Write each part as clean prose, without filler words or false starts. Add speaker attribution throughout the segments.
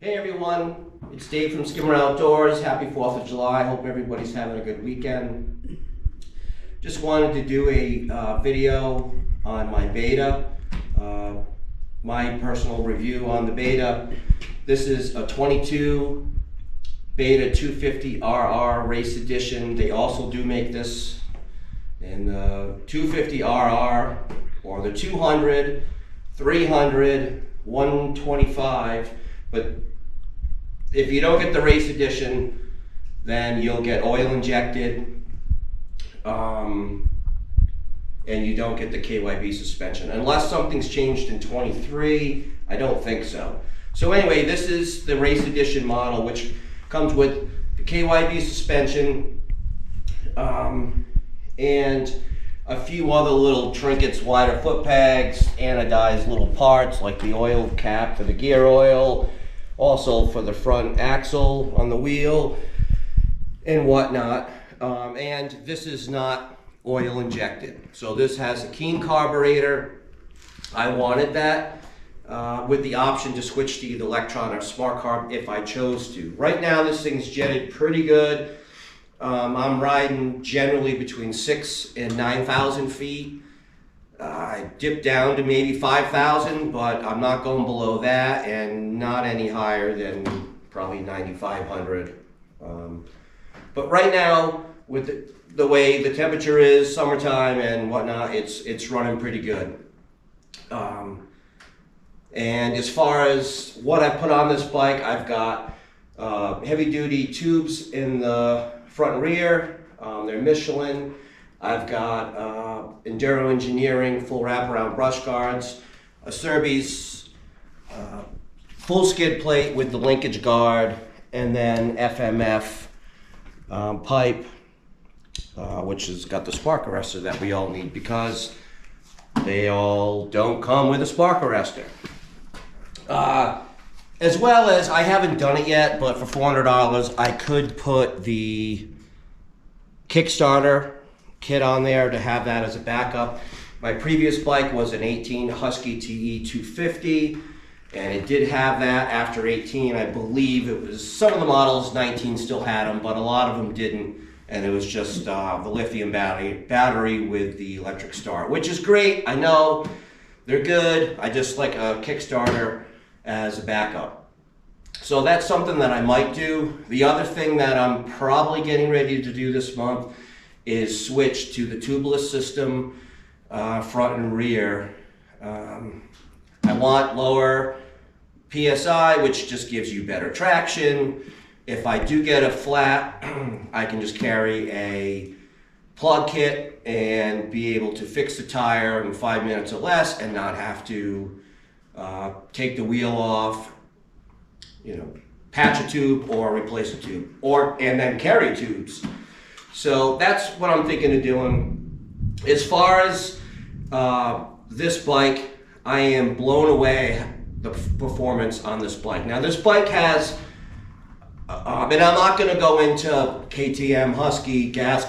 Speaker 1: Hey everyone, it's Dave from SKIMMER Outdoors. Happy 4th of July. Hope everybody's having a good weekend. Just wanted to do a video on my Beta, my personal review on the Beta. This is a 22 Beta 250RR Race Edition. They also do make this in the 250RR or the 200, 300, 125, but if you don't get the race edition, then you'll get oil injected, and you don't get the KYB suspension. Unless something's changed in 23, I don't think so. So anyway, this is the race edition model, which comes with the KYB suspension, and a few other little trinkets, wider foot pegs, anodized little parts like the oil cap for the gear oil, also for the front axle on the wheel and whatnot. And this is not oil injected. So this has a Keen carburetor. I wanted that with the option to switch to either Electron or Smart Carb if I chose to. Right now this thing's jetted pretty good. I'm riding generally between 6,000 and 9,000 feet. I dipped down to maybe 5,000, but I'm not going below that and not any higher than probably 9,500. But right now, with the way the temperature is, summertime and whatnot, it's running pretty good. And as far as what I put on this bike, I've got heavy duty tubes in the front and rear. They're Michelin. I've got Enduro Engineering full wraparound brush guards, a Serbi's full skid plate with the linkage guard, and then FMF pipe, which has got the spark arrestor that we all need because they all don't come with a spark arrestor. As well as, I haven't done it yet, but for $400 I could put the Kickstarter kit on there to have that as a backup. My previous bike was an 18 Husky TE 250, and it did have that after 18. I believe it was, some of the models 19 still had them, but a lot of them didn't, and it was just the lithium battery with the electric start, which is great. I know they're good. I just like a Kickstarter as a backup. So that's something that I might do. The other thing that I'm probably getting ready to do this month is switch to the tubeless system, front and rear. I want lower PSI, which just gives you better traction. If I do get a flat, I can just carry a plug kit and be able to fix the tire in 5 minutes or less and not have to take the wheel off, patch a tube or replace a tube, and then carry tubes. So that's what I'm thinking of doing. As far as this bike, I am blown away the performance on this bike. Now this bike has, and I'm not going to go into KTM, Husky, Gas,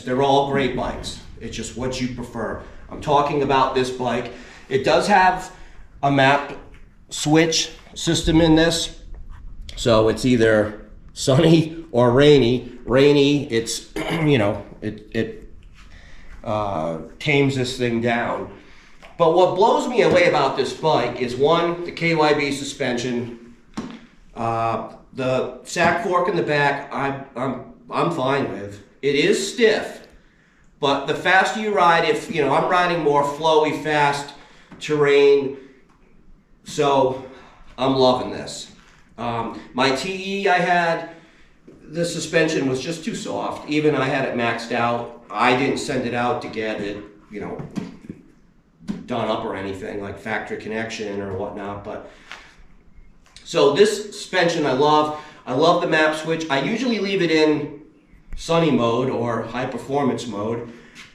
Speaker 1: they're all great bikes. It's just what you prefer. I'm talking about this bike. It does have a map switch system in this. So it's either sunny or rainy. Rainy, it's, it tames this thing down. But what blows me away about this bike is, one, the KYB suspension, the sack fork in the back, I'm fine with. It is stiff, but the faster you ride, I'm riding more flowy, fast terrain, so I'm loving this. My TE I had, the suspension was just too soft. Even I had it maxed out. I didn't send it out to get it, done up or anything like factory connection or whatnot. But so this suspension I love. I love the map switch. I usually leave it in sunny mode or high performance mode.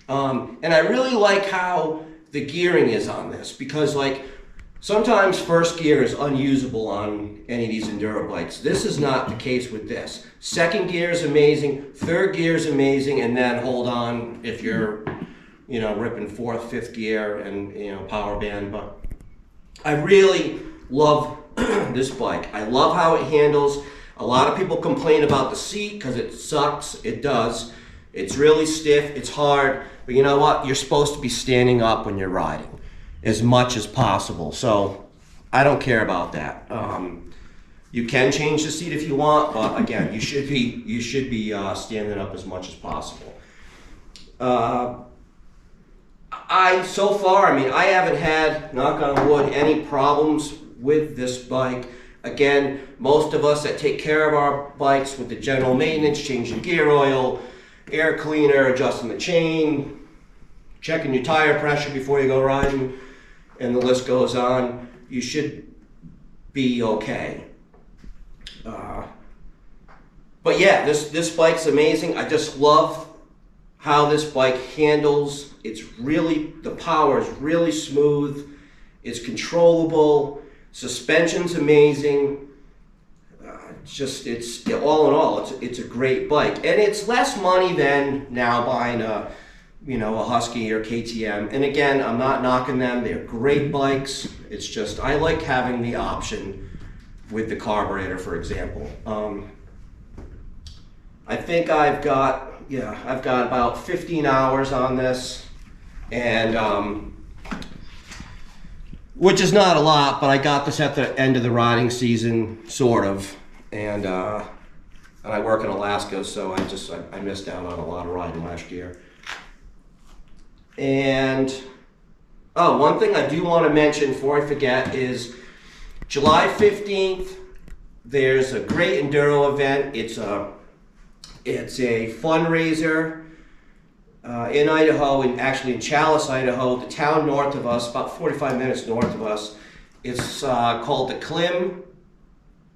Speaker 1: And I really like how the gearing is on this, because sometimes first gear is unusable on any of these enduro bikes. This is not the case with this. Second gear is amazing, third gear is amazing, and then hold on if you're, ripping fourth, fifth gear and, power band. But I really love this bike. I love how it handles. A lot of people complain about the seat because it sucks. It does. It's really stiff, it's hard, but you know what? You're supposed to be standing up when you're riding as much as possible. So I don't care about that. You can change the seat if you want, but again, you should be standing up as much as possible. So far, I haven't had, knock on wood, any problems with this bike. Again, most of us that take care of our bikes with the general maintenance, changing gear oil, air cleaner, adjusting the chain, checking your tire pressure before you go riding, and the list goes on, you should be okay. But yeah, this bike's amazing. I just love how this bike handles. The power is really smooth. It's controllable. Suspension's amazing. It's all in all, it's a great bike, and it's less money than now buying a Husky or KTM. And again, I'm not knocking them; they're great bikes. It's just I like having the option with the carburetor, for example. I think I've got about 15 hours on this, and which is not a lot, but I got this at the end of the riding season, sort of. And I work in Alaska, so I missed out on a lot of riding last year. And one thing I do want to mention before I forget is July 15th, there's a great enduro event. It's a fundraiser in Idaho, and actually in Challis, Idaho, the town north of us, about 45 minutes north of us. It's called the Klim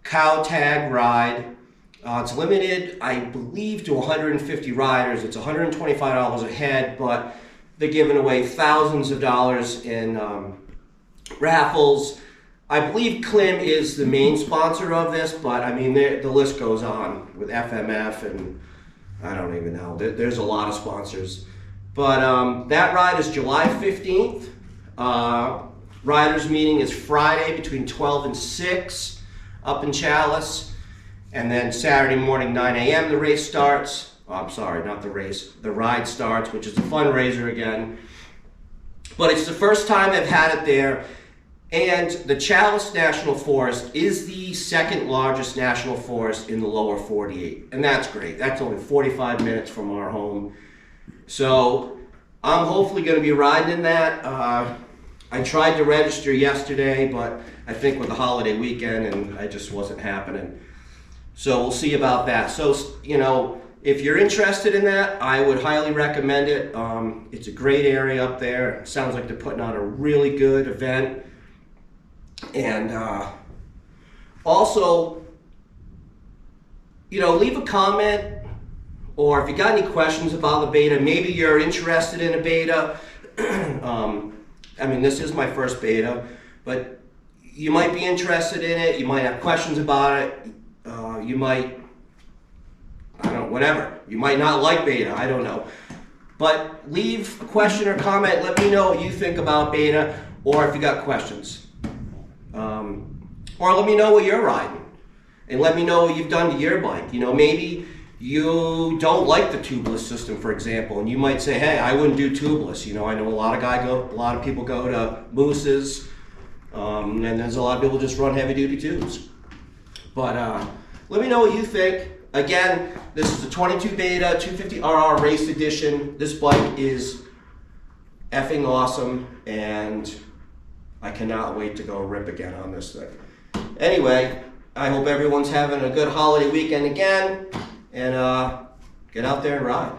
Speaker 1: Cow Tag Ride. It's limited, I believe, to 150 riders. It's $125 a head, but they're giving away thousands of dollars in raffles. I believe Klim is the main sponsor of this, but the list goes on with FMF, and I don't even know. There's a lot of sponsors. But that ride is July 15th. Riders meeting is Friday between 12 and 6. Up in Challis, and then Saturday morning 9 a.m. the race starts. Oh, I'm sorry, not the race. The ride starts, which is a fundraiser again. But it's the first time I've had it there, and the Challis National Forest is the second largest national forest in the lower 48, and that's great. That's only 45 minutes from our home. So I'm hopefully going to be riding in that. I tried to register yesterday, but I think with the holiday weekend, and I just wasn't happening. So we'll see about that. So, if you're interested in that, I would highly recommend it. It's a great area up there. It sounds like they're putting on a really good event. And also, leave a comment, or if you got any questions about the beta, maybe you're interested in a beta. This is my first beta, but you might be interested in it. You might have questions about it. You might, whatever. You might not like beta, I don't know. But leave a question or comment. Let me know what you think about beta, or if you got questions. Or let me know what you're riding, and let me know what you've done to your bike. Maybe you don't like the tubeless system, for example, and you might say, hey, I wouldn't do tubeless. I know a lot of people go to Moose's, and there's a lot of people just run heavy duty tubes. But let me know what you think. Again, this is the 22 Beta 250RR Race Edition. This bike is effing awesome, and I cannot wait to go rip again on this thing. Anyway, I hope everyone's having a good holiday weekend again, and get out there and ride.